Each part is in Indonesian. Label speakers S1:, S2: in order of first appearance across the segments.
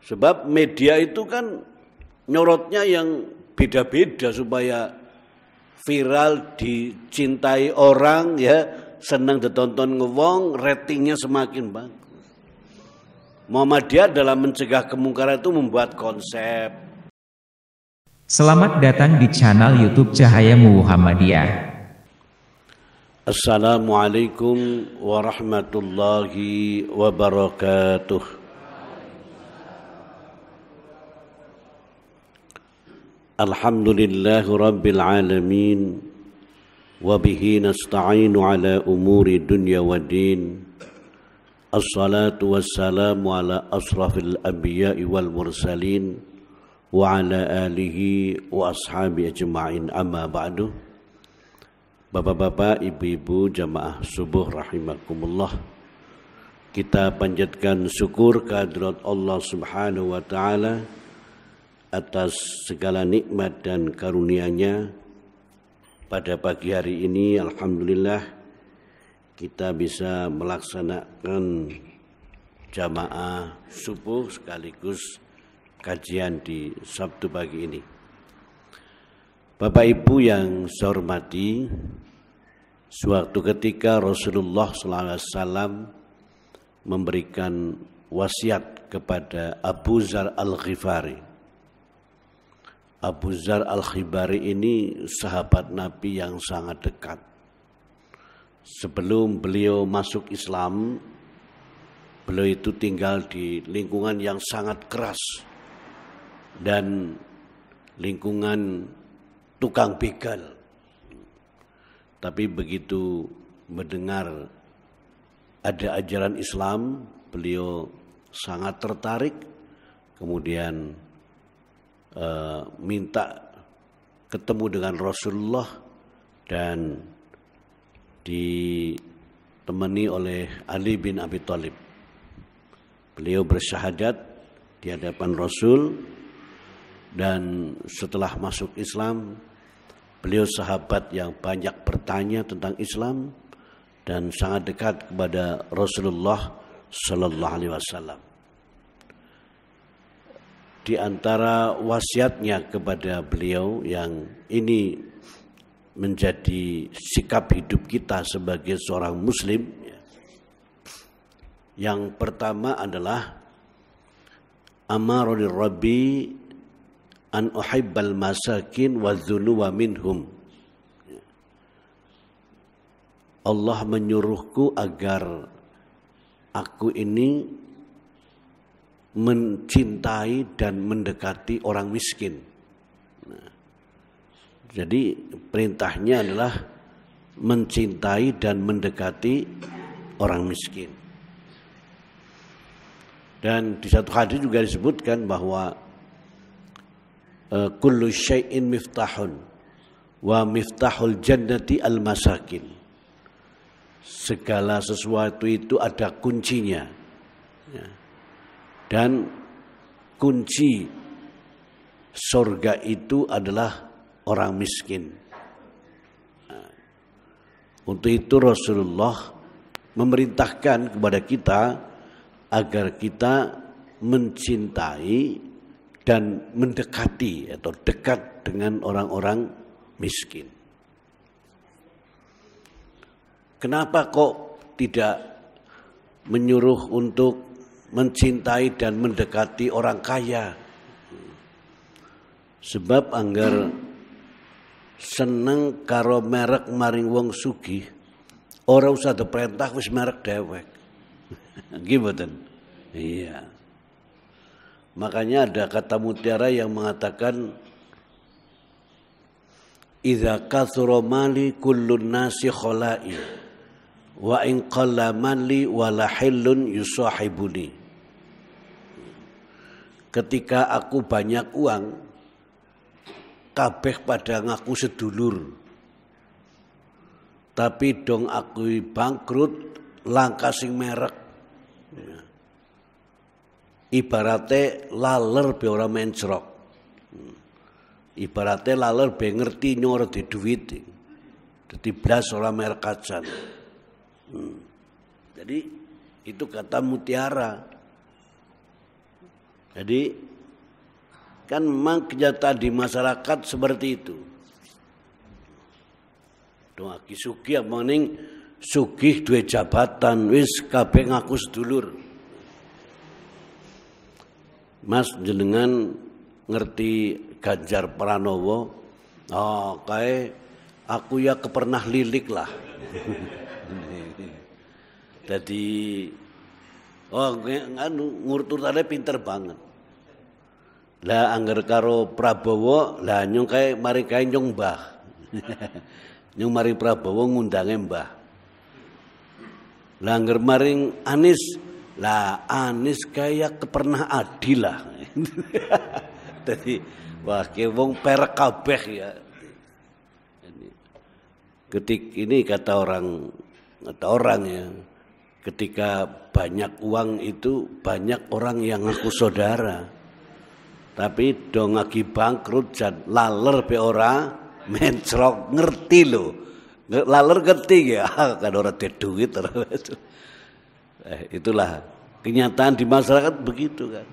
S1: Sebab media itu kan nyorotnya yang beda-beda supaya viral, dicintai orang, ya, senang ditonton ngewong, ratingnya semakin bagus. Muhammadiyah dalam mencegah kemungkaran itu membuat konsep.
S2: Selamat datang di channel YouTube Cahaya Muhammadiyah.
S1: Assalamualaikum warahmatullahi wabarakatuh. Alhamdulillahi rabbil alamin, wabihi nasta'inu ala umuri dunya wa din. Assalatu wassalamu ala asrafil anbiya'i wal mursalin wa ala alihi wa ashabi ajma'in, amma ba'du. Bapak-bapak, ibu-ibu, jamaah subuh rahimakumullah, kita panjatkan syukur kehadirat Allah Subhanahu wa taala atas segala nikmat dan karunia-Nya. Pada pagi hari ini alhamdulillah kita bisa melaksanakan jamaah subuh sekaligus kajian di Sabtu pagi ini. Bapak Ibu yang saya hormati, suatu ketika Rasulullah SAW memberikan wasiat kepada Abu Dzar Al-Ghifari. Abu Dzar Al-Ghifari ini sahabat Nabi yang sangat dekat. Sebelum beliau masuk Islam, beliau itu tinggal di lingkungan yang sangat keras dan lingkungan tukang begal. Tapi begitu mendengar ada ajaran Islam, beliau sangat tertarik, kemudian minta ketemu dengan Rasulullah dan ditemani oleh Ali bin Abi Thalib. Beliau bersyahadat di hadapan Rasul, dan setelah masuk Islam beliau sahabat yang banyak bertanya tentang Islam dan sangat dekat kepada Rasulullah Sallallahu Alaihi Wasallam. Di antara wasiatnya kepada beliau yang ini menjadi sikap hidup kita sebagai seorang muslim, yang pertama adalah amaroni rabbi an uhibbal masakin wa dzunuwa minhum. Allah menyuruhku agar aku ini mencintai dan mendekati orang miskin. Jadi perintahnya adalah mencintai dan mendekati orang miskin. Dan di satu hadis juga disebutkan bahwa kullu syai'in miftahun wa miftahul jannati al-masakin. Segala sesuatu itu ada kuncinya. Dan kunci surga itu adalah orang miskin. Untuk itu Rasulullah memerintahkan kepada kita agar kita mencintai dan mendekati atau dekat dengan orang-orang miskin. Kenapa kok tidak menyuruh untuk mencintai dan mendekati orang kaya? Sebab anggar seneng karo merek maring wong sugih, ora usah diperintah wis merek dewek. Gimana? Iya. Makanya ada kata mutiara yang mengatakan idza kathura mali kullun nasi khala'i wa in qalla mali wala hillun yusahibuni. Ketika aku banyak uang, kabeh pada ngaku sedulur. Tapi dong aku bangkrut, langka sing merek. Ibaratnya laler be ora mencrok. Ibaratnya laler be ngerti nyor di duit. Dadi blas ora merek kacan. Jadi itu kata mutiara. Jadi kan memang kenyataan di masyarakat seperti itu. Doaki sugih apa ning sugih duwe jabatan wis kabeh ngaku sedulur. Mas jenengan ngerti Ganjar Pranowo? Oh, kae aku ya kepernah lilik lah. Jadi ngurutane pinter banget. Lah angger karo Prabowo, lah nyung kae mari kae nyung Mbah. Nyung mari Prabowo ngundange Mbah. Lah angger maring Anies, lah Anies kaya kepernah adil lah. Jadi wah ke wong perek kabeh ya. Ini kata orang ya. Ketika banyak uang itu banyak orang yang ngaku saudara. Tapi dong lagi bangkrut jan laler be ora mencrok ngerti lho. Laler ngerti ya kan ora ada duit itulah kenyataan di masyarakat begitu kan.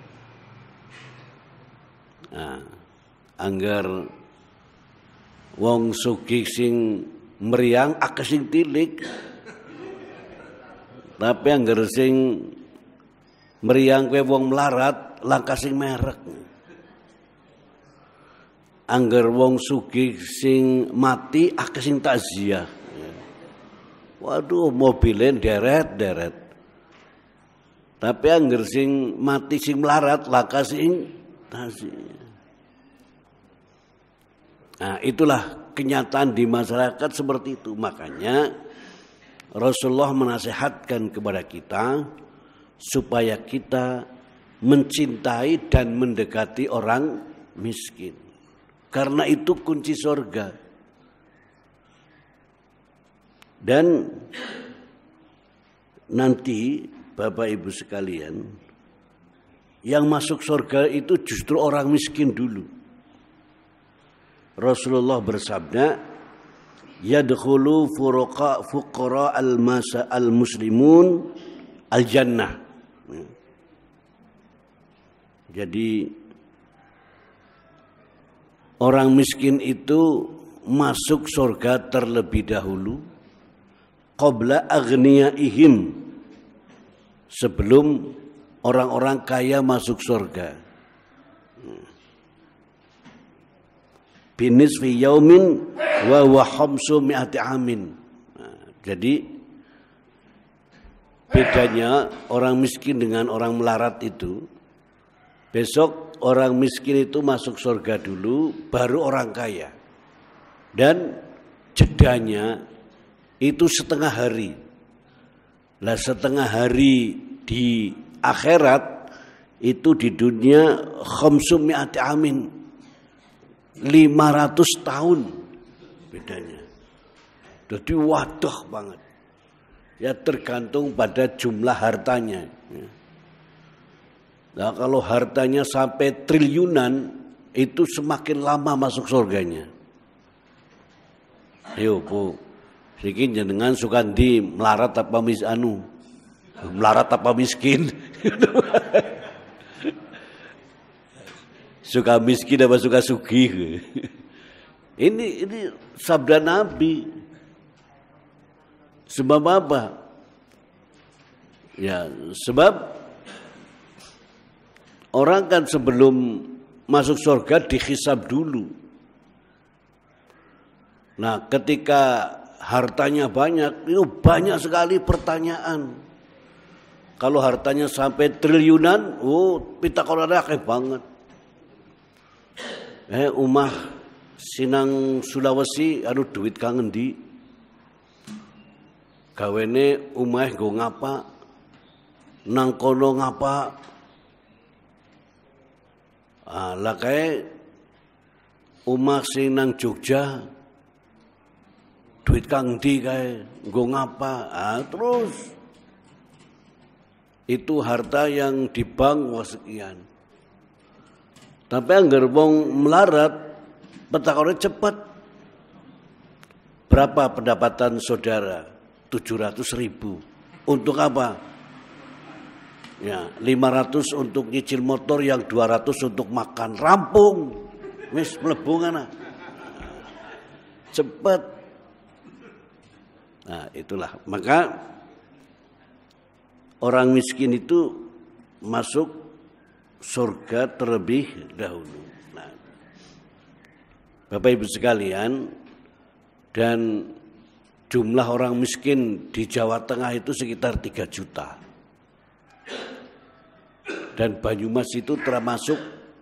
S1: Nah, angger wong sugih sing meriang akeh sing tilik. Tapi angger sing meriang kowe wong melarat langkah sing merek. Angger wong sugih sing mati akeh sing takziah. Waduh, mobilnya deret-deret. Tapi angger sing mati sing melarat langkah sing takziah. Nah, itulah kenyataan di masyarakat seperti itu. Makanya Rasulullah menasihatkan kepada kita supaya kita mencintai dan mendekati orang miskin. Karena itu kunci surga. Dan nanti Bapak Ibu sekalian, yang masuk surga itu justru orang miskin dulu. Rasulullah bersabda, yadkhulu fuqara al-muslimun al-jannah. Jadi orang miskin itu masuk surga terlebih dahulu qabla aghniyaihim, sebelum orang-orang kaya masuk surga. Binisfi yaumin wa huwa khamsu mi'ati amin. Jadi bedanya orang miskin dengan orang melarat itu, besok orang miskin itu masuk surga dulu, baru orang kaya. Dan jedanya itu setengah hari. Lah setengah hari di akhirat itu di dunia khamsu mi'ati amin. 500 tahun bedanya. Jadi wadah banget. Ya tergantung pada jumlah hartanya. Nah kalau hartanya sampai triliunan itu semakin lama masuk surganya. Ayo Bu, sikin jenengan Sukandi melarat apa melarat apa miskin? Suka miskin apa suka sugih? Ini sabda Nabi. Sebab apa? Ya, sebab orang kan sebelum masuk surga dihisab dulu. Nah, ketika hartanya banyak, itu banyak sekali pertanyaan. Kalau hartanya sampai triliunan, pitakonane akeh banget. Umah sinang Sulawesi anu duit kang endi? Gawene umah nggo ngapa? Nang kono ngapa? Lah kae umah sing nang Jogja duit kang endi kae? Nggo ngapa? Terus itu harta yang di bank sekian. Tapi anggar wong melarat petakone cepat. Berapa pendapatan saudara? 700.000. Untuk apa? Ya, 500 untuk nyicil motor, yang 200 untuk makan. Rampung. Wis mlebu ngana. Cepet. Nah, itulah. Maka orang miskin itu masuk surga terlebih dahulu. Nah, Bapak Ibu sekalian, dan jumlah orang miskin di Jawa Tengah itu sekitar 3 juta. Dan Banyumas itu termasuk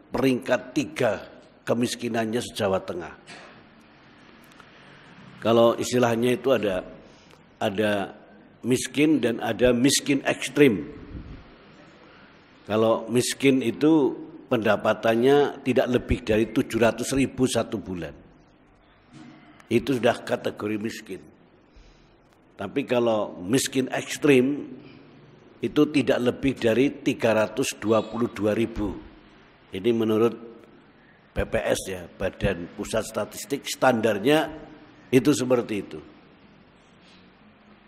S1: peringkat 3 kemiskinannya se-Jawa Tengah. Kalau istilahnya itu ada miskin dan ada miskin ekstrim. Kalau miskin itu pendapatannya tidak lebih dari 700.000 satu bulan. Itu sudah kategori miskin. Tapi kalau miskin ekstrim itu tidak lebih dari 322.000. Ini menurut BPS ya, Badan Pusat Statistik, standarnya itu seperti itu.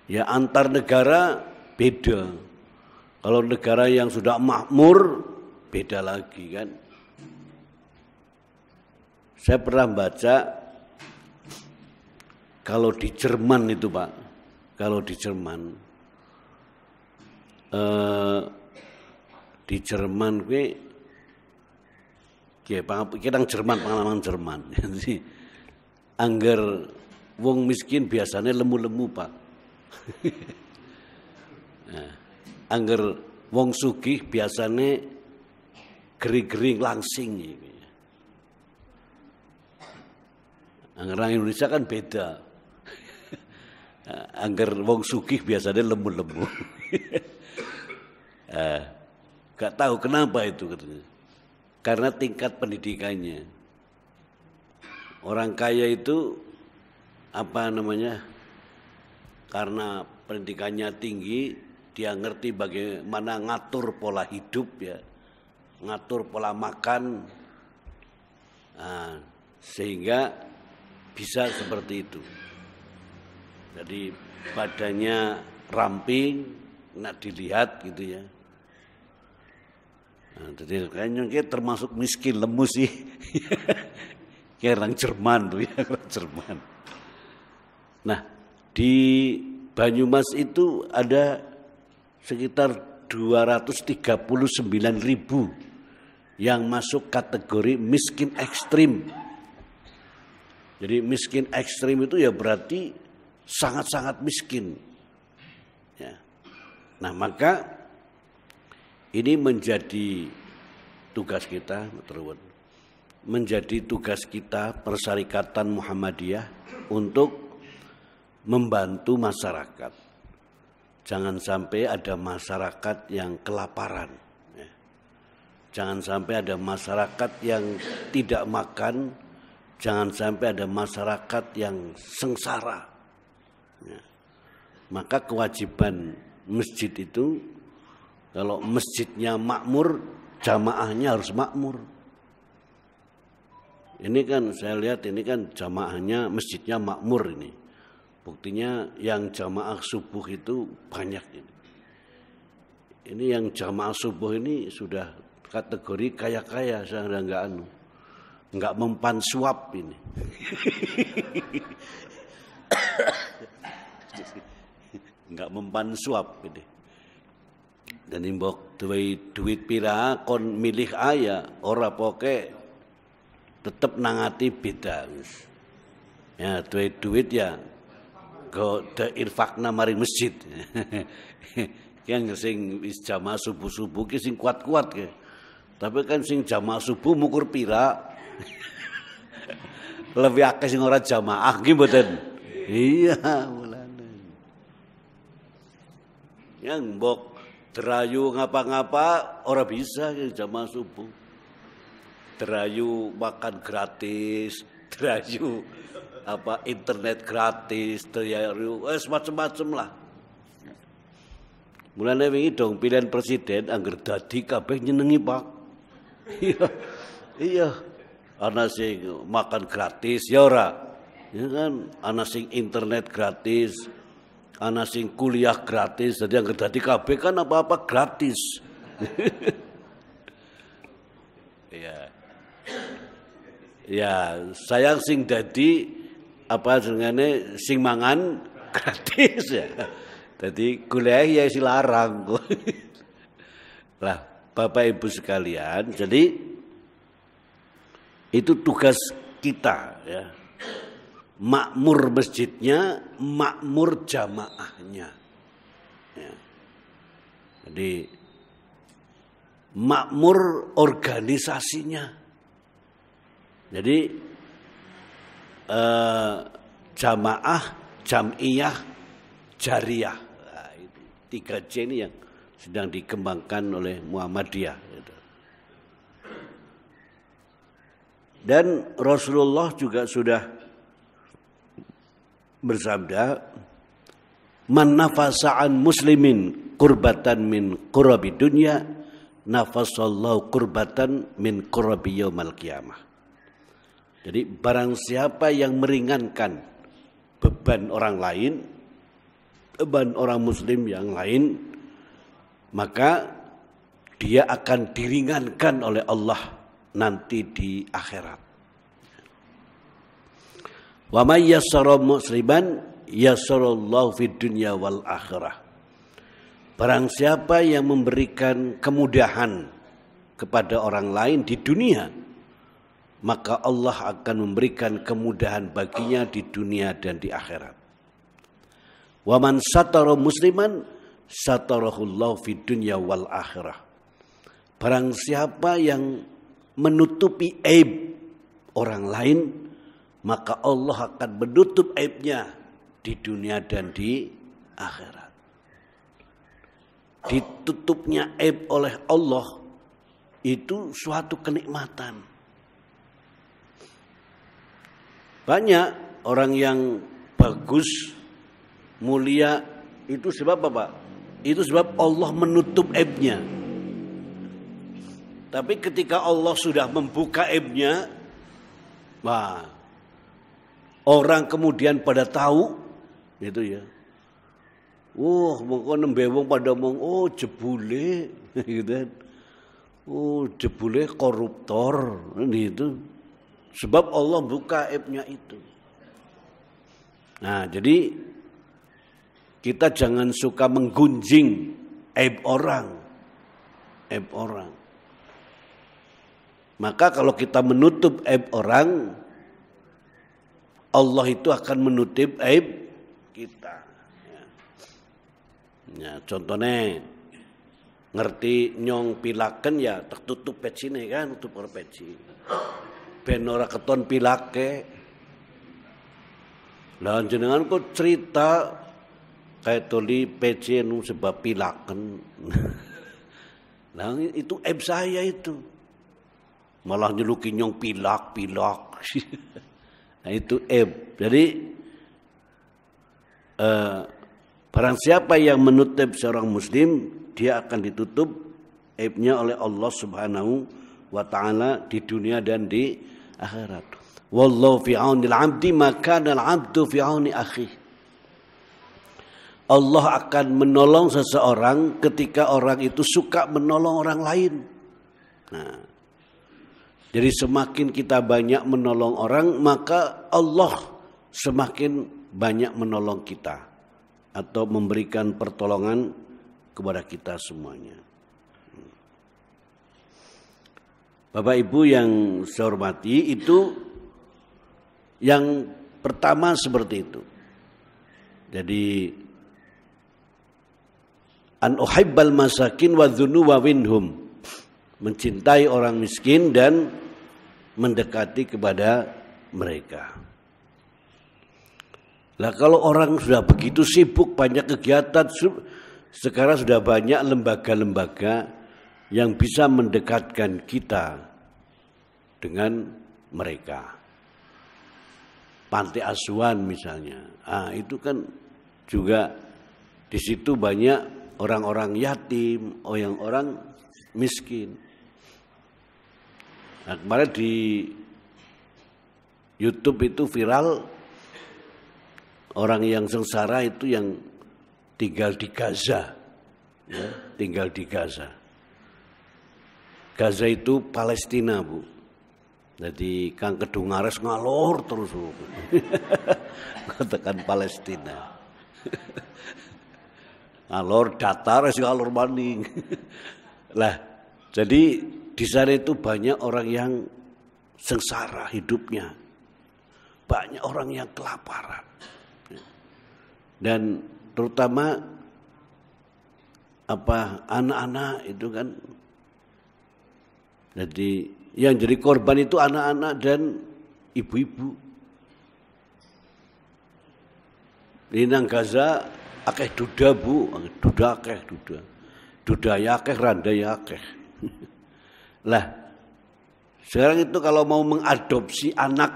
S1: Ya, antar negara beda. Kalau negara yang sudah makmur beda lagi kan. Saya pernah baca kalau di Jerman itu Pak, kalau di Jerman kita Jerman, pengalaman Jerman. Jadi angger wong miskin biasanya lemu-lemu Pak. Nah, angger wong sugih biasanya gering-gering langsing. Angger orang Indonesia kan beda. Angger wong sugih biasanya lemu-lemu. Gak tahu kenapa itu katanya. Karena tingkat pendidikannya. Orang kaya itu karena pendidikannya tinggi, dia ngerti bagaimana ngatur pola hidup ya, ngatur pola makan, sehingga bisa seperti itu. Jadi badannya ramping, nak dilihat gitu ya. Nah, jadi kayaknya termasuk miskin lemu sih. Kayak orang Jerman tuh ya, orang Jerman. Nah, di Banyumas itu ada sekitar 239.000 yang masuk kategori miskin ekstrim. Jadi miskin ekstrim itu ya berarti sangat-sangat miskin. Ya. Nah, maka ini menjadi tugas kita, menjadi tugas kita Persyarikatan Muhammadiyah untuk membantu masyarakat. Jangan sampai ada masyarakat yang kelaparan. Jangan sampai ada masyarakat yang tidak makan. Jangan sampai ada masyarakat yang sengsara. Maka kewajiban masjid itu, kalau masjidnya makmur, jamaahnya harus makmur. Ini kan saya lihat ini kan jamaahnya, masjidnya makmur ini. Buktinya yang jamaah subuh itu banyak ini. Ini yang jamaah subuh ini sudah kategori kaya-kaya, saya enggak mempan suap ini. Enggak mempan suap ini. Dan imbok duit pira kon milih aya, ora poke tetep nangati beda. Ya, duit ya go infakna maring masjid. Yang sing jamaah subuh-subuh ki sing kuat-kuat ke. Tapi kan sing jamaah subuh mukur pira. Lebih akeh sing ora jamaah ki mboten. Iya, mulane. Yang mbok derayu ngapa-ngapa ora bisa jamaah subuh. Derayu makan gratis, derayu internet gratis, derayu macam-macam lah. Mulane wingi dong pilihan presiden angger dadi kabeh nyenengi Pak. Iya. Ana sing makan gratis ya ora. Ya kan, ana sing internet gratis, ana sing kuliah gratis, jadi angger dadi kabeh kan apa-apa gratis. Ya. Ya, sayang sing dadi apa jenenge sing mangan gratis ya. Dadi golek ya silarang. Lah, Bapak Ibu sekalian, jadi itu tugas kita ya. Makmur masjidnya, makmur jamaahnya. Ya. Jadi makmur organisasinya. Jadi jamaah, jam'iyah, jariyah. Nah, itu 3J ini yang sedang dikembangkan oleh Muhammadiyah. Dan Rasulullah juga sudah bersabda, "Man nafasa an muslimin kurbatan min kurabi dunya, nafasallahu kurbatan min kurabi yaumal qiyamah." Jadi barang siapa yang meringankan beban orang lain, beban orang muslim yang lain, maka dia akan diringankan oleh Allah nanti di akhirat. Wa may yassara musliman yassarallahu fid dunya wal akhirah. Barang siapa yang memberikan kemudahan kepada orang lain di dunia, maka Allah akan memberikan kemudahan baginya di dunia dan di akhirat. Wa man satara musliman satarahullahu fid dunya wal akhirah. Barang siapa yang menutupi aib orang lain, maka Allah akan menutup aibnya di dunia dan di akhirat. Ditutupnya aib oleh Allah itu suatu kenikmatan. Banyak orang yang bagus, mulia, itu sebab apa? Itu sebab Allah menutup aibnya. Tapi ketika Allah sudah membuka aibnya, wah, orang kemudian pada tahu, gitu ya. Mongko nembe wong pada ngomong, oh jebule, gitu kan. Oh jebule koruptor, gitu. Sebab Allah buka aibnya itu. Nah, jadi kita jangan suka menggunjing aib orang. Aib orang. Maka kalau kita menutup aib orang, Allah itu akan menutup aib kita. Ya, contohnya ngerti nyong pilaken ya tertutup pecine kan, tutup ora peci. Ben ora keton pilake. Lah jenengan kok cerita kayak toli peci nu sebab pilaken. Lah itu aib saya itu. Malah nyeluki nyong pilak. Nah itu aib. Jadi barang siapa yang menutup seorang muslim, dia akan ditutup aibnya oleh Allah Subhanahu wa taala di dunia dan di akhirat. Wallahu fi aunil 'abdi ma kana al-'abdu fi auni akhi. Allah akan menolong seseorang ketika orang itu suka menolong orang lain. Nah, jadi semakin kita banyak menolong orang, maka Allah semakin banyak menolong kita atau memberikan pertolongan kepada kita semuanya. Bapak Ibu yang saya hormati, itu yang pertama seperti itu. Jadi an uhibbal masakin wa dhunuwa winhum, mencintai orang miskin dan mendekati kepada mereka. Lah kalau orang sudah begitu sibuk, banyak kegiatan, sekarang sudah banyak lembaga-lembaga yang bisa mendekatkan kita dengan mereka. Panti asuhan misalnya. Itu kan juga di situ banyak orang-orang yatim, orang miskin. Nah, kemarin di YouTube itu viral orang yang sengsara itu yang tinggal di Gaza, ya, tinggal di Gaza. Gaza itu Palestina, Bu. Jadi Kang Kedungares ngalor terus, Bu. Katakan Palestina. Ngalor datar, ngalor maning. Lah, jadi di sana itu banyak orang yang sengsara hidupnya. Banyak orang yang kelaparan. Dan terutama anak-anak itu kan. Jadi yang jadi korban itu anak-anak dan ibu-ibu. Di nang Gaza akeh duda, Bu, duda akeh duda. Duda ya akeh, randa ya akeh. Lah, sekarang itu kalau mau mengadopsi anak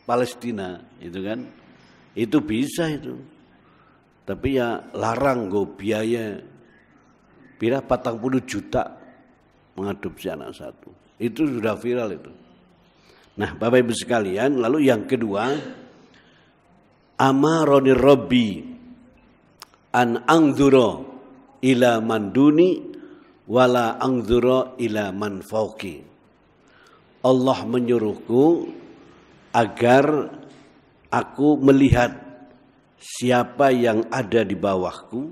S1: Palestina itu kan, itu bisa itu. Tapi ya larang go biaya. Pira 40 juta mengadopsi anak satu. Itu sudah viral itu. Nah, Bapak Ibu sekalian, lalu yang kedua, amaroni Rabbi an angduro ila manduni wala angduro ila man fauqi. Allah menyuruhku agar aku melihat siapa yang ada di bawahku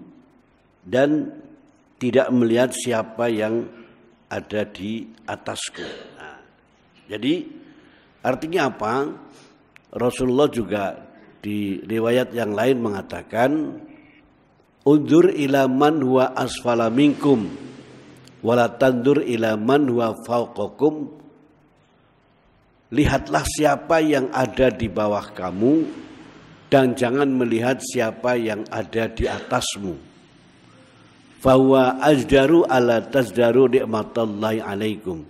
S1: dan tidak melihat siapa yang ada di atasku. Nah, jadi artinya apa? Rasulullah juga di riwayat yang lain mengatakan, undur ila man huwa asfala minkum wala tandur ila man huwa fawqakum. Lihatlah siapa yang ada di bawah kamu dan jangan melihat siapa yang ada di atasmu. Fahuwa ajdaru ala tasdaru ni'matallahi alaikum.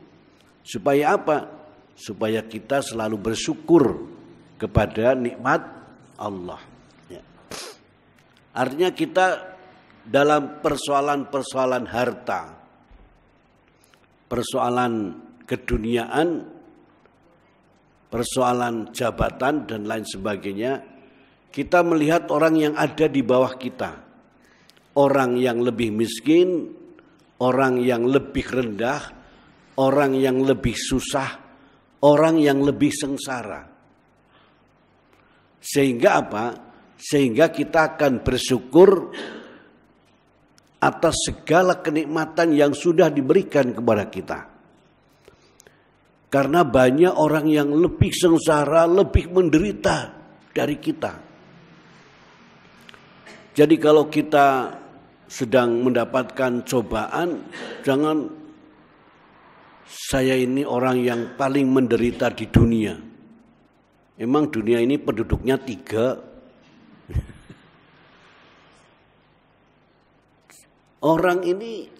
S1: Supaya apa? Supaya kita selalu bersyukur kepada nikmat Allah. Ya. Artinya kita dalam persoalan-persoalan harta, persoalan keduniaan, persoalan jabatan dan lain sebagainya, kita melihat orang yang ada di bawah kita. Orang yang lebih miskin, orang yang lebih rendah, orang yang lebih susah, orang yang lebih sengsara. Sehingga apa? Sehingga kita akan bersyukur atas segala kenikmatan yang sudah diberikan kepada kita. Karena banyak orang yang lebih sengsara, lebih menderita dari kita. Jadi kalau kita sedang mendapatkan cobaan, jangan saya ini orang yang paling menderita di dunia. Emang dunia ini penduduknya 3. Orang ini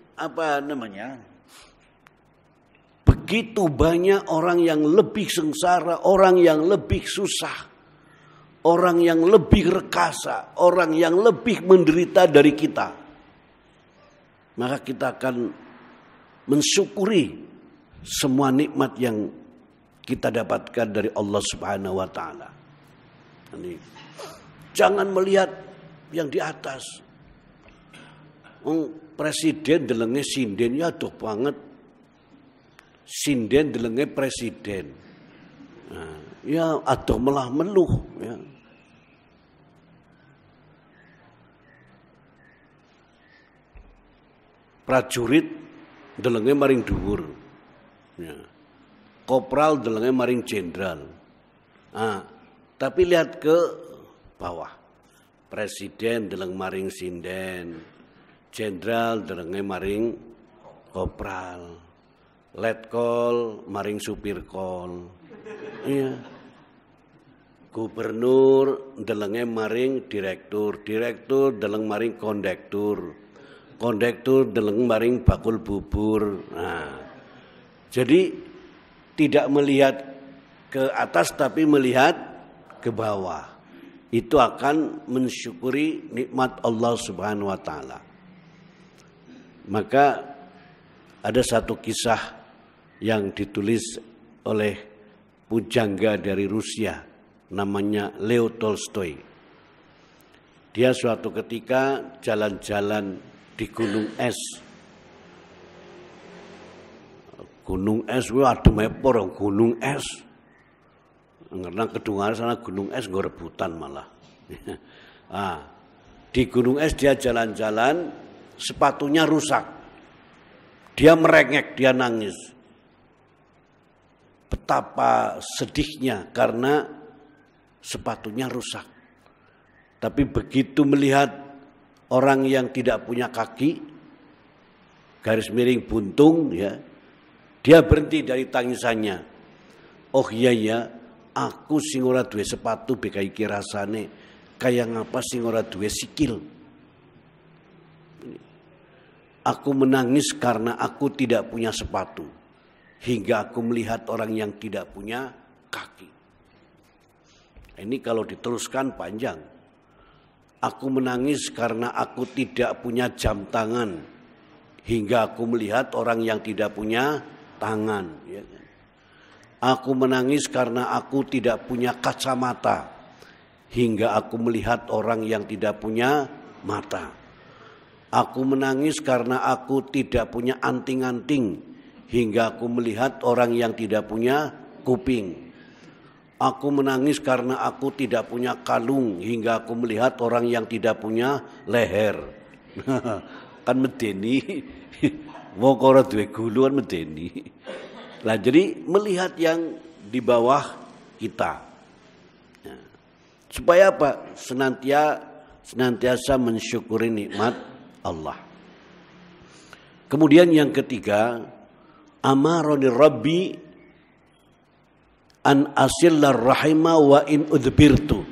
S1: begitu banyak orang yang lebih sengsara, orang yang lebih susah, orang yang lebih rekasa, orang yang lebih menderita dari kita. Maka kita akan mensyukuri semua nikmat yang kita dapatkan dari Allah Subhanahu wa taala. Jangan melihat yang di atas. Presiden delenge sinden ya aduh banget. Sinden delenge presiden. Nah, ya aduh melah meluh ya. Prajurit delenge maring dhuwur. Ya. Kopral delenge maring jenderal. Nah, tapi lihat ke bawah. Presiden deleng maring sinden. Jenderal delenge maring kopral. Letkol maring supirkol. Iya. Gubernur delenge maring direktur. Direktur deleng maring kondektur. Kondektur deleng maring bakul bubur. Nah, jadi tidak melihat ke atas tapi melihat ke bawah. Itu akan mensyukuri nikmat Allah Subhanahu wa taala. Maka ada satu kisah yang ditulis oleh pujangga dari Rusia, namanya Leo Tolstoy. Dia suatu ketika jalan-jalan di gunung es, Gunung es kuwi adem epor gunung es. Karena kedungan sana gunung es nggo rebutan malah. Di gunung es dia jalan-jalan, sepatunya rusak. Dia merengek, dia nangis. Betapa sedihnya karena sepatunya rusak. Tapi begitu melihat orang yang tidak punya kaki, garis miring buntung, ya, dia berhenti dari tangisannya. Oh iya ya, aku sing ora duwe sepatu beka iki rasane kaya ngapa sing ora duwe sikil. Aku menangis karena aku tidak punya sepatu, hingga aku melihat orang yang tidak punya kaki. Ini kalau diteruskan panjang. Aku menangis karena aku tidak punya jam tangan, hingga aku melihat orang yang tidak punya tangan. Aku menangis karena aku tidak punya kacamata, hingga aku melihat orang yang tidak punya mata. Aku menangis karena aku tidak punya anting-anting, hingga aku melihat orang yang tidak punya kuping. Aku menangis karena aku tidak punya kalung, hingga aku melihat orang yang tidak punya leher. Kan medeni, wong ora duwe gulu kan medeni. Lah jadi melihat yang di bawah kita. Supaya apa? Senantiasa mensyukuri nikmat Allah. Kemudian yang ketiga, amaroni Rabbi an asillar rahima wa in udbirtu.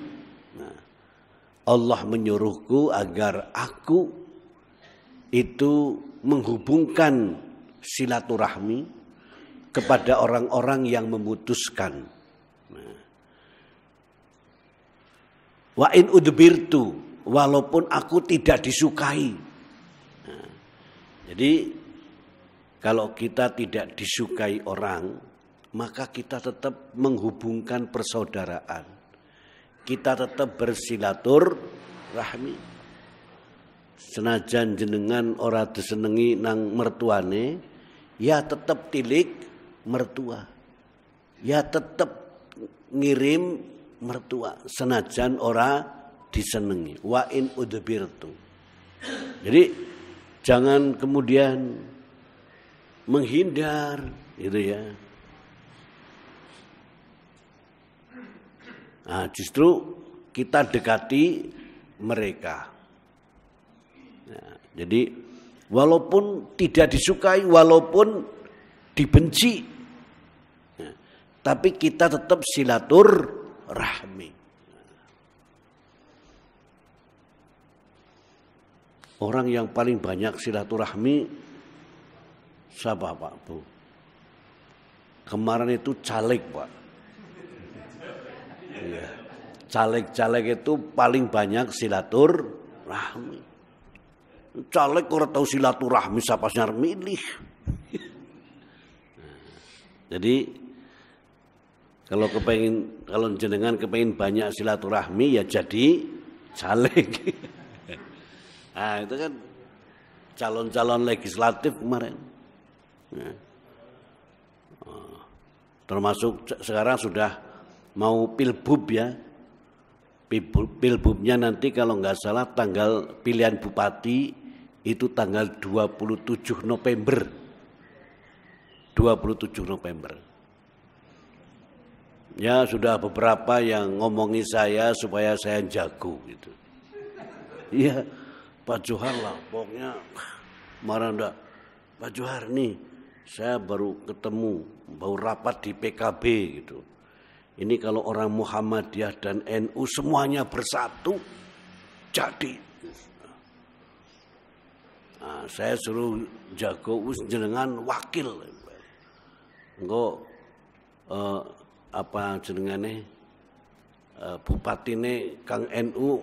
S1: Allah menyuruhku agar aku itu menghubungkan silaturahmi kepada orang-orang yang memutuskan. Wa in udbirtu, walaupun aku tidak disukai. Jadi kalau kita tidak disukai orang, maka kita tetap menghubungkan persaudaraan. Kita tetap bersilaturahmi. Senajan jenengan ora disenengi nang mertuane, ya tetap tilik mertua. Ya tetap ngirim mertua senajan ora disenengi. Wa in udbirtu. Jadi jangan kemudian menghindar gitu ya. Nah, justru kita dekati mereka. Nah, jadi walaupun tidak disukai, walaupun dibenci, nah, tapi kita tetap silaturahmi. Orang yang paling banyak silaturahmi siapa Pak Bu? Kemarin itu caleg Pak. Ya. Caleg-caleg itu paling banyak silaturahmi. Caleg orang tahu silaturahmi siapa sih milih. Jadi kalau jenengan kepengin banyak silaturahmi ya jadi caleg. Nah itu kan calon-calon legislatif kemarin. Nah, termasuk sekarang sudah mau pilbub ya. Pilbubnya nanti kalau nggak salah tanggal pilihan bupati itu tanggal 27 November. 27 November. Ya sudah beberapa yang ngomongi saya supaya saya jago gitu. Iya Pak Johar lah pokoknya marah ndak. Pak Johar nih saya baru ketemu, baru rapat di PKB gitu. Ini kalau orang Muhammadiyah dan NU semuanya bersatu jadi. Nah, saya suruh jago wis jenengan wakil. Engko apa jenengane bupatine Kang NU,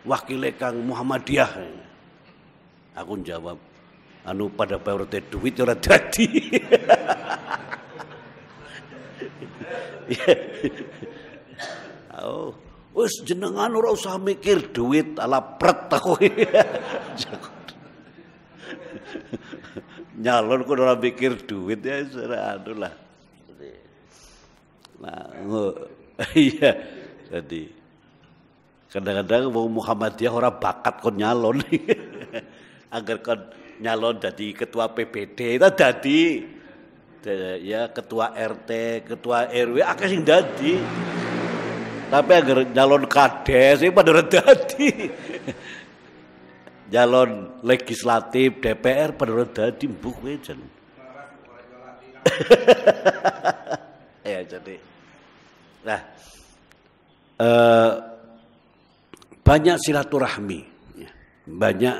S1: wakile Kang Muhammadiyah. Aku jawab, anu pada prioritas duit ora dadi. Oh, wis jenengan ora usah mikir duit ala pret aku. nyalon kok ora mikir duit ya anu lah. Nah, iya. Jadi kadang-kadang mau Muhammadiyah ora bakat kon nyalon. Agar kon nyalon jadi ketua PBD itu dadi ya ketua RT, ketua RW akeh sing dadi. Tapi agar nyalon kades sing padha dadi. Nyalon legislatif DPR padha dadi mbuk kowe jan. Ya jadi. Nah, banyak silaturahmi, ya. Banyak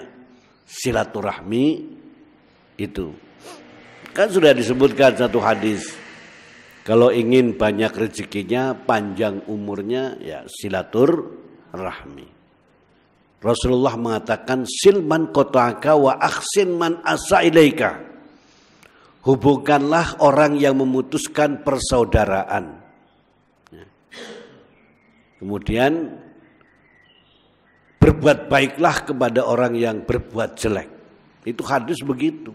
S1: silaturahmi itu. Kan sudah disebutkan satu hadis. Kalau ingin banyak rezekinya, panjang umurnya, ya silaturahmi. Rasulullah mengatakan silman qata'aka wa ahsin man asa ilaika. Hubungkanlah orang yang memutuskan persaudaraan. Kemudian berbuat baiklah kepada orang yang berbuat jelek. Itu hadis begitu.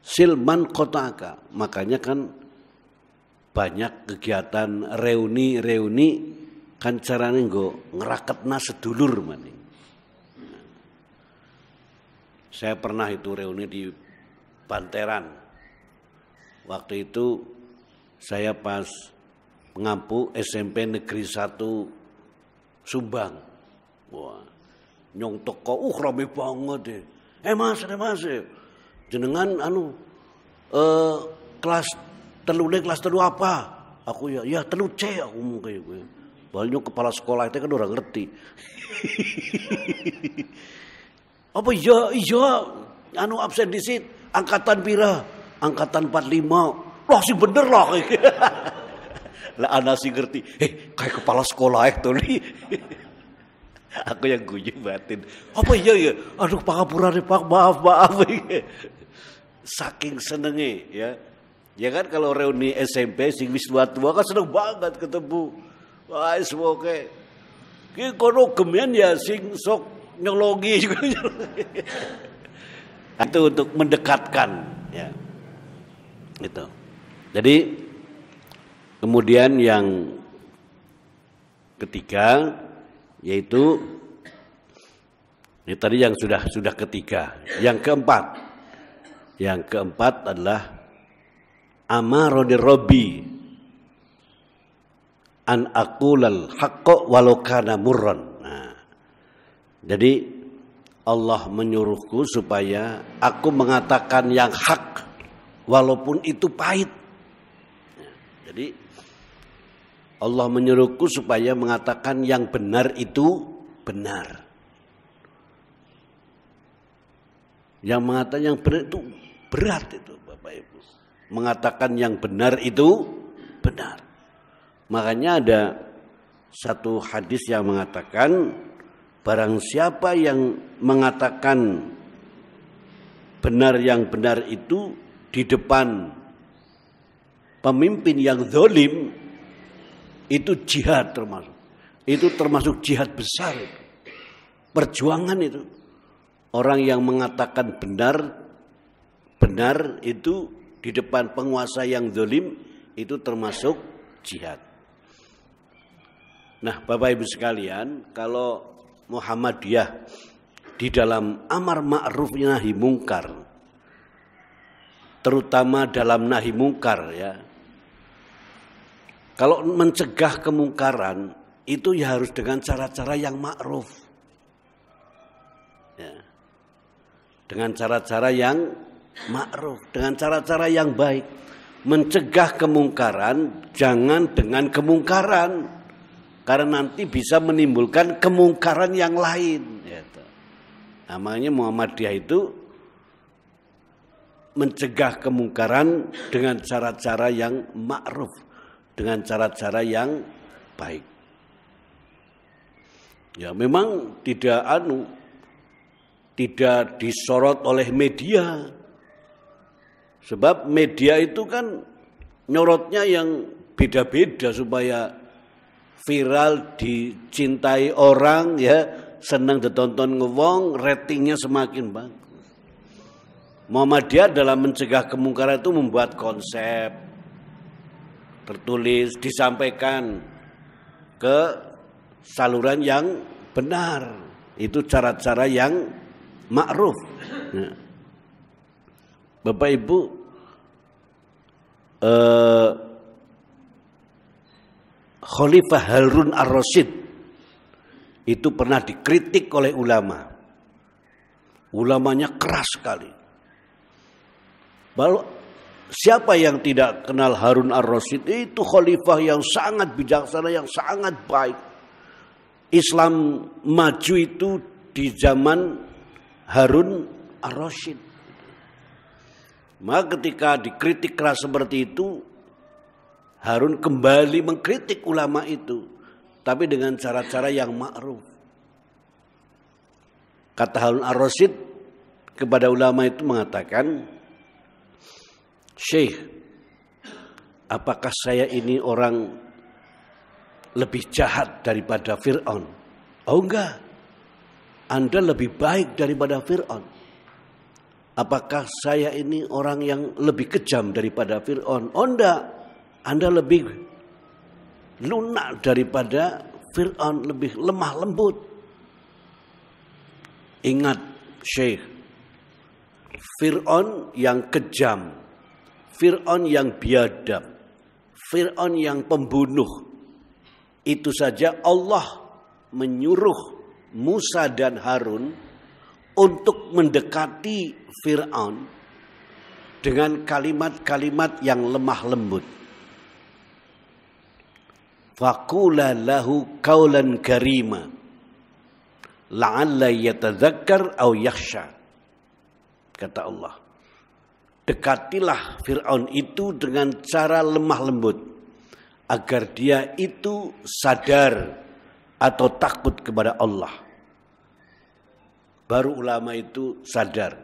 S1: Silman qata'aka. Makanya kan banyak kegiatan reuni-reuni kan caranya ngeraketna sedulur maning. Saya pernah itu reuni di Banteran. Waktu itu saya pas ngampu SMP Negeri 1 Sumbang. Wah, nyong toko rame banget deh. Mas, jenengan kelas telu apa? Aku ya telu C aku ngomong kayak gue. Banyak kepala sekolah itu kan udah ngerti. Apa iya absen disit angkatan pira? Angkatan 45. Lah sih bener lah. Lah anak sih ngerti. Kayak kepala sekolah itu nih. Aku yang guyu batin. Apa iya? Aduh pangapura Pak, maaf. Saking senenge ya. Ya kan kalau reuni SMP sing wis tua kan seneng banget ketemu. Wah, semoga ki kono gemen ya sing sok nyolongi juga. Itu untuk mendekatkan ya. Itu. Jadi kemudian yang ketiga yaitu ini tadi yang sudah ketiga. Yang keempat adalah amaroni Robbi an aqulal haqqo walau kana murran. Nah, jadi Allah menyuruhku supaya aku mengatakan yang hak walaupun itu pahit. Jadi Allah menyuruhku supaya mengatakan yang benar itu benar. Yang mengatakan yang benar itu berat itu Bapak Ibu. Mengatakan yang benar itu benar. Makanya ada satu hadis yang mengatakan barang siapa yang mengatakan benar yang benar itu di depan pemimpin yang zalim itu jihad termasuk. Itu termasuk jihad besar itu. Perjuangan itu. Orang yang mengatakan benar itu di depan penguasa yang zalim itu termasuk jihad. Nah, Bapak Ibu sekalian, kalau Muhammadiyah di dalam amar ma'ruf nahi mungkar, terutama dalam nahi mungkar ya. Kalau mencegah kemungkaran itu ya harus dengan cara-cara yang ma'ruf. Ya. Dengan cara-cara yang ma'ruf, dengan cara-cara yang baik. Mencegah kemungkaran jangan dengan kemungkaran. Karena nanti bisa menimbulkan kemungkaran yang lain. Namanya Muhammadiyah itu mencegah kemungkaran dengan cara-cara yang ma'ruf, dengan cara-cara yang baik. Ya memang tidak disorot oleh media. Sebab media itu kan nyorotnya yang beda-beda supaya viral, dicintai orang ya, senang ditonton ngewong, ratingnya semakin bagus. Muhammadiyah dalam mencegah kemungkaran itu membuat konsep, tertulis, disampaikan ke saluran yang benar. Itu cara-cara yang ma'ruf. Nah, Bapak Ibu, Khalifah Harun ar-Rasyid itu pernah dikritik oleh ulama. Ulamanya keras sekali. Siapa yang tidak kenal Harun ar-Rasyid? Itu khalifah yang sangat bijaksana, yang sangat baik. Islam maju itu di zaman Harun ar-Rasyid. Maka ketika dikritik keras seperti itu, Harun kembali mengkritik ulama itu, tapi dengan cara-cara yang ma'ruf. Kata Harun ar-Rasyid kepada ulama itu mengatakan, Syekh, apakah saya ini orang lebih jahat daripada Fir'aun? Oh enggak, Anda lebih baik daripada Fir'aun. Apakah saya ini orang yang lebih kejam daripada Fir'aun? Oh enggak, Anda lebih lunak daripada Fir'aun, lebih lemah lembut. Ingat Syekh, Fir'aun yang kejam, Fir'aun yang biadab, Fir'aun yang pembunuh, itu saja Allah menyuruh Musa dan Harun untuk mendekati Fir'aun dengan kalimat-kalimat yang lemah lembut. Faqula lahu qawlan karima la'alla yatadzakkar aw yakhsha. Kata Allah, dekatilah Fir'aun itu dengan cara lemah lembut, agar dia itu sadar atau takut kepada Allah. Baru ulama itu sadar.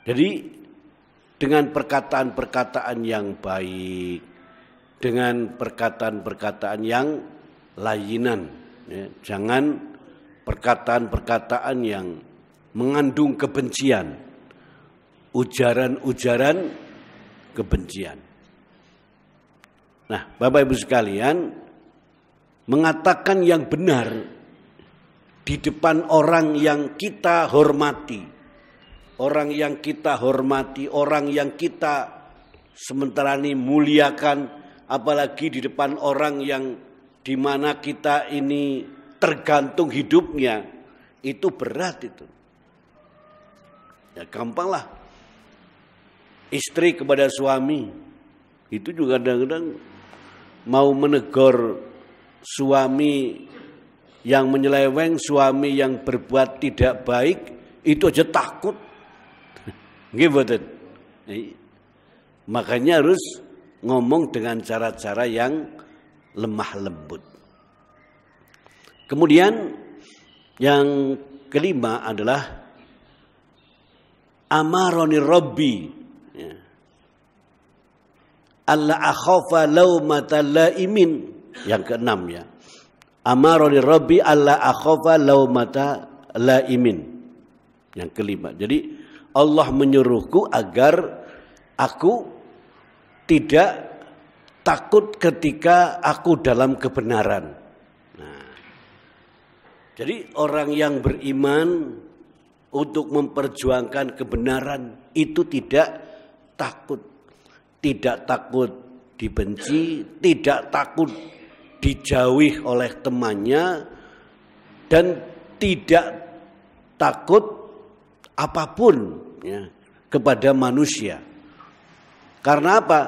S1: Jadi dengan perkataan-perkataan yang baik, dengan perkataan-perkataan yang layinan, jangan perkataan-perkataan yang mengandung kebencian, ujaran-ujaran kebencian. Nah, Bapak Ibu sekalian, mengatakan yang benar di depan orang yang kita hormati, orang yang kita hormati, orang yang kita sementara ini muliakan, apalagi di depan orang yang di mana kita ini tergantung hidupnya, itu berat itu. Ya gampanglah. Istri kepada suami itu juga kadang-kadang mau menegur suami yang menyeleweng, suami yang berbuat tidak baik, itu aja takut. Gitu. Makanya harus ngomong dengan cara-cara yang lemah lembut. Kemudian yang kelima adalah amaroni Rabbi, alla akhafa laumata laimin. Yang keenam ya, amaroni Rabbi alla akhafa laumata laimin. Yang kelima, jadi Allah menyuruhku agar aku tidak takut ketika aku dalam kebenaran. Nah, jadi orang yang beriman untuk memperjuangkan kebenaran itu tidak takut. Tidak takut dibenci, tidak takut dijauhi oleh temannya, dan tidak takut apapun ya, kepada manusia. Karena apa?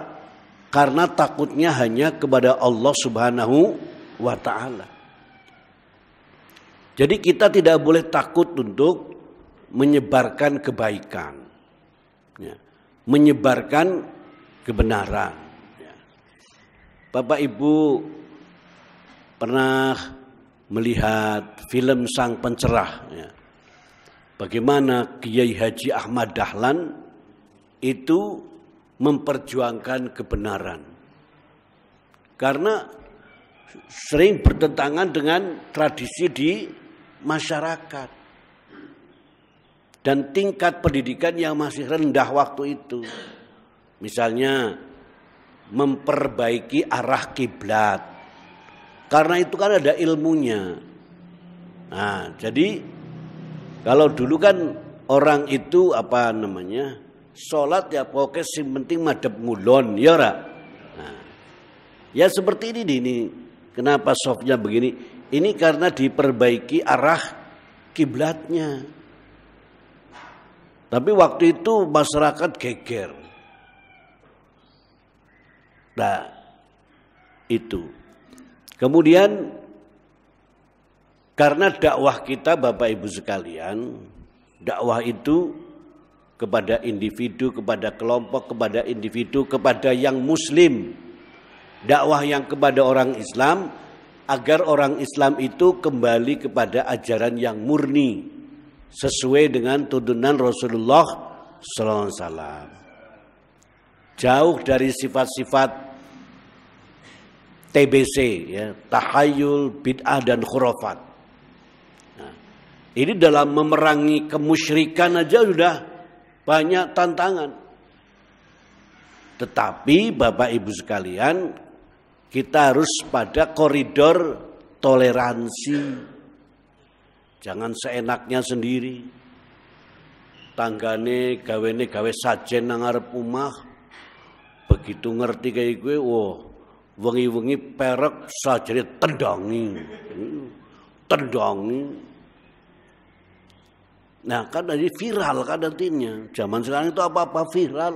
S1: Karena takutnya hanya kepada Allah Subhanahu wa ta'ala. Jadi kita tidak boleh takut untuk menyebarkan kebaikan, ya, menyebarkan kebenaran. Ya. Bapak Ibu pernah melihat film Sang Pencerah, ya. Bagaimana Kiai Haji Ahmad Dahlan itu memperjuangkan kebenaran. Karena sering bertentangan dengan tradisi di masyarakat. dan tingkat pendidikan yang masih rendah waktu itu. Misalnya memperbaiki arah kiblat. Karena itu kan ada ilmunya. Nah, jadi kalau dulu kan orang itu sholat ya pokoknya sing penting madhep ngulon, ya ora. Nah, ya seperti ini. Kenapa softnya begini? Ini karena diperbaiki arah kiblatnya. Tapi waktu itu masyarakat geger. Nah, itu. Kemudian karena dakwah kita Bapak Ibu sekalian, dakwah itu kepada individu, kepada kelompok, kepada individu, kepada yang muslim. Dakwah yang kepada orang Islam, agar orang Islam itu kembali kepada ajaran yang murni sesuai dengan tuntunan Rasulullah SAW. Jauh dari sifat-sifat TBC, ya, tahayul, bid'ah dan khurafat. Nah, ini dalam memerangi kemusyrikan aja sudah banyak tantangan. Tetapi Bapak Ibu sekalian, kita harus pada koridor toleransi. Jangan seenaknya sendiri. Tanggane gawe sajen nang arep omah. Begitu ngerti kayak gue, wengi-wengi perek sajane tendangi. Nah, kan jadi viral kan nantinya. Zaman sekarang itu apa-apa viral.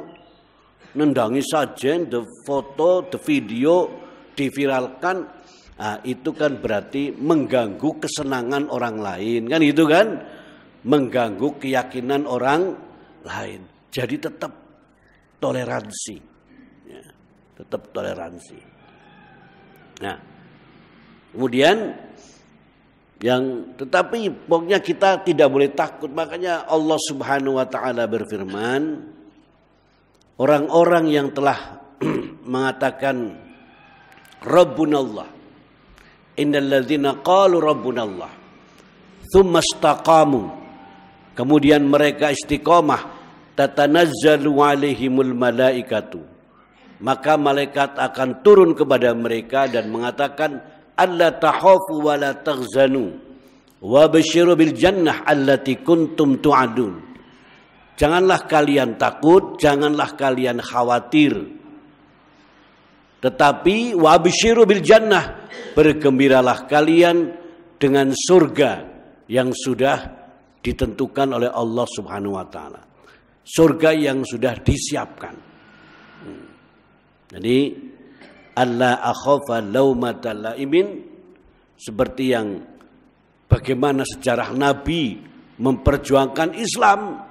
S1: Nendangi sajen, the foto, the video diviralkan, nah, itu kan berarti mengganggu kesenangan orang lain, kan itu kan, mengganggu keyakinan orang lain. Jadi tetap toleransi, ya, tetap toleransi. Nah, kemudian tetapi pokoknya kita tidak boleh takut. Makanya Allah Subhanahu Wa Taala berfirman, orang-orang yang telah mengatakan Rabbunallah, innal ladzina qalu Rabbunallah tsumma istaqamu, kemudian mereka istiqomah, tatanazzalu alaihimul malaikatu, maka malaikat akan turun kepada mereka dan mengatakan alla takhafu wa la tahzanu wa basyiru bil jannah allati kuntum tu'adun. Janganlah kalian takut, janganlah kalian khawatir, tetapi wa basyiru bil jannah, bergembiralah kalian dengan surga yang sudah ditentukan oleh Allah Subhanahu wa taala. Surga yang sudah disiapkan. Jadi alla akhafa laumatal laimin, seperti yang bagaimana sejarah Nabi memperjuangkan Islam.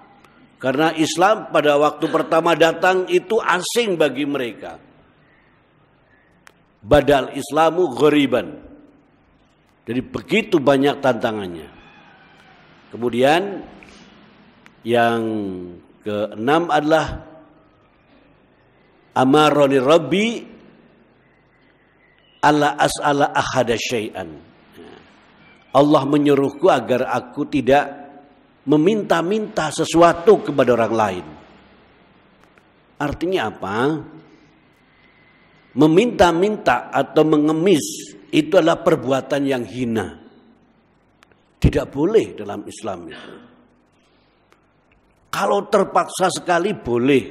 S1: Karena Islam pada waktu pertama datang itu asing bagi mereka. Badal Islamu ghoriban. Jadi begitu banyak tantangannya. Kemudian yang keenam adalah amaroni Rabbi alla as'ala ahada syai'an. Allah menyuruhku agar aku tidak meminta-minta sesuatu kepada orang lain. Artinya apa? Meminta-minta atau mengemis itu adalah perbuatan yang hina. Tidak boleh dalam Islam itu. Kalau terpaksa sekali boleh,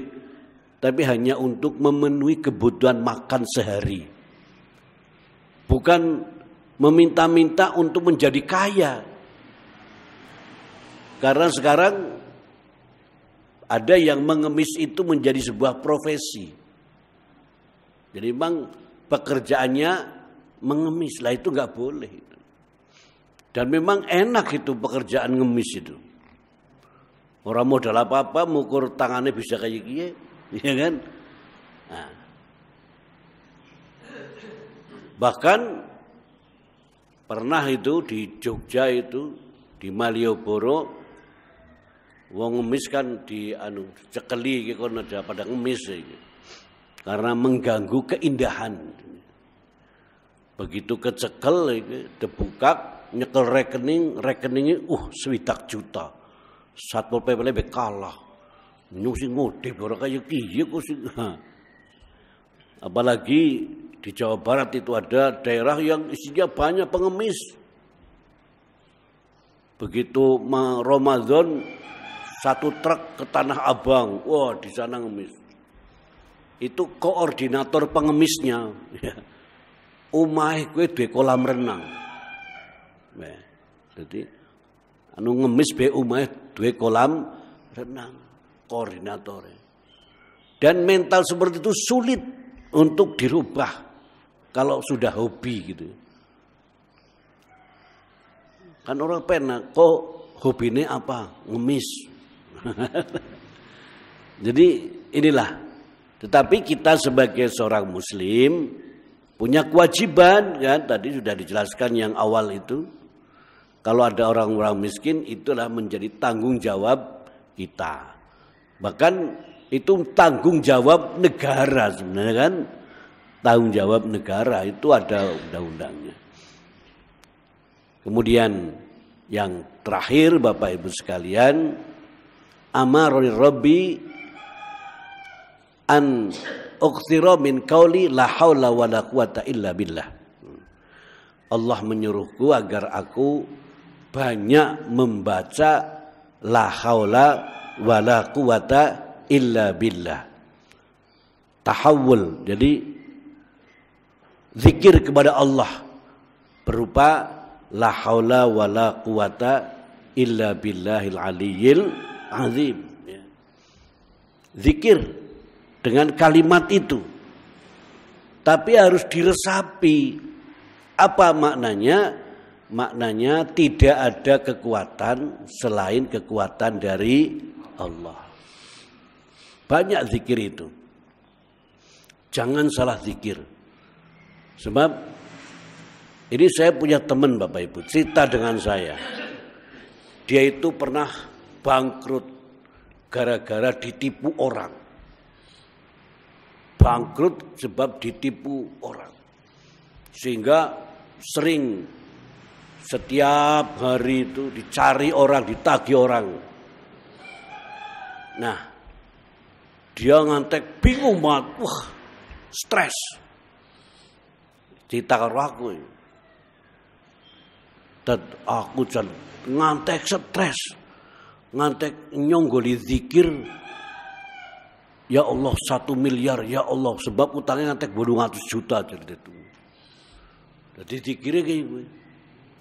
S1: tapi hanya untuk memenuhi kebutuhan makan sehari. Bukan meminta-minta untuk menjadi kaya. Karena sekarang ada yang mengemis itu menjadi sebuah profesi. Jadi memang pekerjaannya mengemis, lah itu nggak boleh. Dan memang enak itu pekerjaan ngemis itu. Orang modal apa-apa, mengukur tangannya bisa kayak gini, ya kan? Nah. Bahkan pernah itu di Jogja itu, di Malioboro, wong ngemis kan di cekeli gitu, ada pada ngemis gitu. Karena mengganggu keindahan. Begitu kecekel, dibuka, nyekel rekeningnya, 1 juta. Satpol PP kalah. Nyusi ngode ora kaya kiye kok sing. Apalagi di Jawa Barat itu ada daerah yang isinya banyak pengemis. Begitu Ramadan satu truk ke Tanah Abang, wah di sana ngemis. Itu koordinator pengemisnya. Omahe kowe duwe kolam renang. Nah, jadi ngemis be omahe duwe kolam renang, koordinatornya. Dan mental seperti itu sulit untuk dirubah kalau sudah hobi gitu. Kan orang pernah, kok hobinya apa? Ngemis. Jadi inilah. Tetapi kita sebagai seorang muslim punya kewajiban, kan tadi sudah dijelaskan yang awal itu. Kalau ada orang-orang miskin itulah menjadi tanggung jawab kita. Bahkan itu tanggung jawab negara sebenarnya kan. Tanggung jawab negara itu ada undang-undangnya. Kemudian yang terakhir Bapak Ibu sekalian, amaroni Rabbi an uqtira min qauli la haula wala quwata illa billah. Allah menyuruhku agar aku banyak membaca la haula wala quwata illa billah. Tahawul, jadi zikir kepada Allah berupa la haula wala quwata illa billahil aliyyil azim. Zikir dengan kalimat itu. Tapi harus diresapi. Apa maknanya? Maknanya tidak ada kekuatan selain kekuatan dari Allah. Banyak zikir itu. Jangan salah zikir. Sebab ini saya punya teman Bapak Ibu, cerita dengan saya. Dia itu pernah bangkrut gara-gara ditipu orang. Bangkrut sebab ditipu orang. Sehingga sering setiap hari itu dicari orang, ditagih orang. Nah, dia ngantek bingung banget, wah, stres. Cerita karo aku. Dan aku ngantek stres. Ngantek nyonggoli zikir. Ya Allah 1 miliar, ya Allah. Sebab utangnya ngantek 200 juta. Jadi zikirnya kayak gue.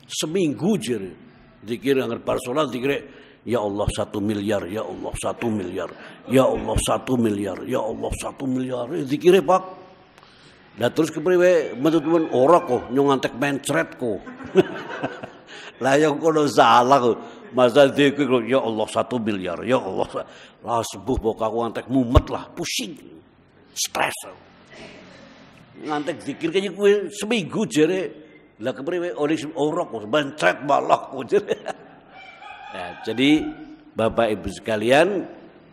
S1: Seminggu jadi. Zikir yang bar sholat zikir. Ya Allah 1 miliar, ya Allah 1 miliar. Ya Allah 1 miliar, ya Allah 1 miliar. Zikirnya pak. Nah terus kepriwe teman-teman ora kok nyong ngantek mencret kok. Lah yang kono salah kok. Masa zikir ya Allah 1 miliar, ya Allah. Lah sebuh bok aku ngantek mumet lah, pusing. Stres. Ngantek zikir kayaknya gue seminggu jere. Lah kepriwe oleh ora kok mencret malah kok jere. Ya, jadi Bapak Ibu sekalian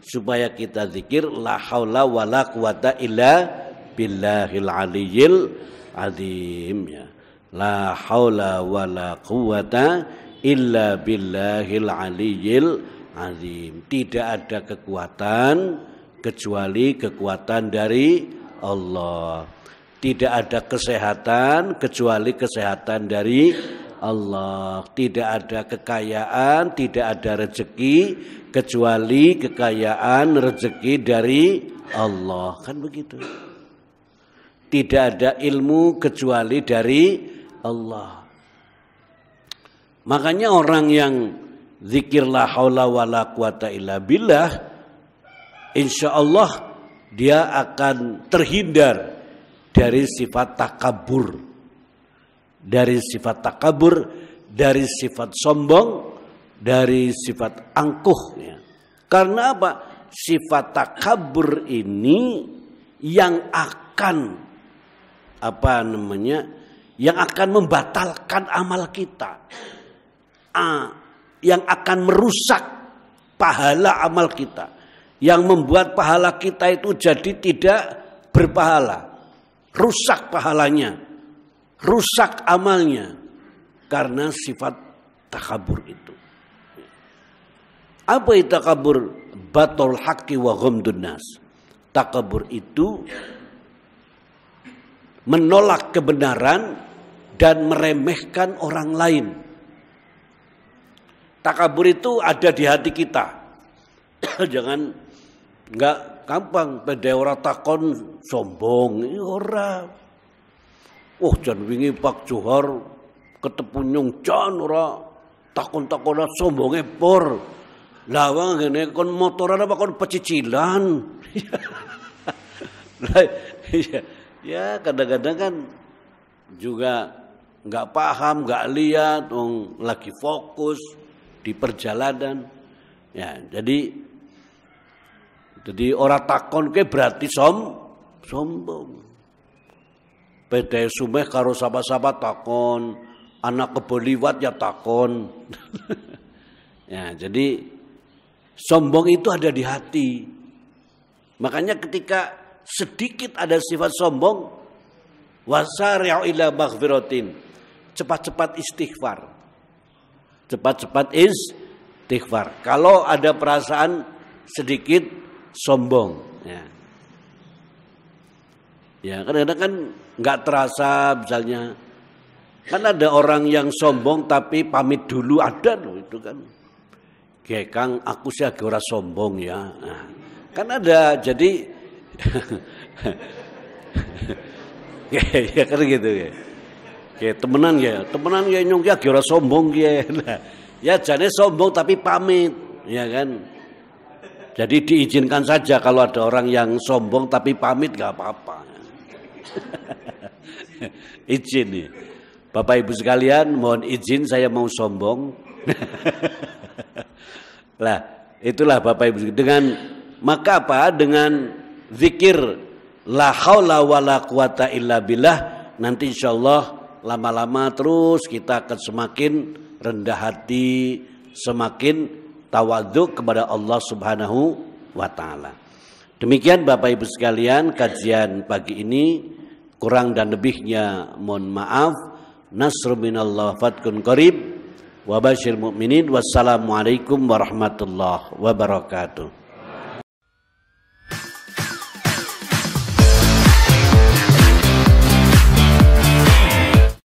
S1: supaya kita zikir la haula wala quwata illa billahil aliyyil azim ya. La haula wala quwata illa billahil aliyyil azim. Tidak ada kekuatan kecuali kekuatan dari Allah. Tidak ada kesehatan kecuali kesehatan dari Allah. Tidak ada kekayaan, tidak ada rezeki kecuali kekayaan rezeki dari Allah. Kan begitu. Tidak ada ilmu kecuali dari Allah. Makanya orang yang zikir la haula wala quwata illa billah, insyaallah dia akan terhindar dari sifat takabur. Dari sifat takabur, dari sifat sombong, dari sifat angkuh ya. Karena apa? Sifat takabur ini yang akan yang akan membatalkan amal kita. Yang akan merusak pahala amal kita. Yang membuat pahala kita itu jadi tidak berpahala. Rusak pahalanya. Rusak amalnya. Karena sifat takabur itu. Apa itu takabur? Batul haqqi wa ghamdun nas. Takabur itu menolak kebenaran dan meremehkan orang lain. Takabur itu ada di hati kita. Jangan enggak gampang pada ora takon sombong, ora. Oh, jan wingi Pak Johar ketemu nyung jan ora takon-takon sombonge por. Lawang ngene kon motoran apa kon pecicilan. Ya kadang-kadang kan juga nggak paham, nggak lihat, lagi fokus di perjalanan. Ya, jadi orang takon ke berarti sombong. Pede sumeh karo sapa-sapa takon, anak keboliwat ya takon. Ya, jadi sombong itu ada di hati. Makanya ketika sedikit ada sifat sombong, wasari'u ila maghfiratin, cepat-cepat istighfar. Cepat-cepat istighfar. Kalau ada perasaan sedikit sombong, ya kadang-kadang kan nggak terasa, misalnya kan ada orang yang sombong tapi pamit dulu, ada loh itu kan. Kayak Kang, aku sih agak ora sombong ya. Nah, kan ada, jadi ya kan gitu ya. Kayak temenan ya nyong ya ora sombong ya. Nah, ya jane sombong tapi pamit, ya kan. Jadi diizinkan saja kalau ada orang yang sombong tapi pamit enggak apa-apa. Izin nih. Bapak Ibu sekalian, mohon izin saya mau sombong. Lah, itulah Bapak Ibu. Dengan maka apa? Dengan zikir la haula wala quwata illa billah, nanti insyaallah lama-lama terus kita akan semakin rendah hati, semakin tawadhu kepada Allah Subhanahu wa taala. Demikian Bapak Ibu sekalian kajian pagi ini, kurang dan lebihnya mohon maaf. Nasrun minallah fatkun qarib wa basyiril mu'minin. Wassalamualaikum warahmatullahi wabarakatuh.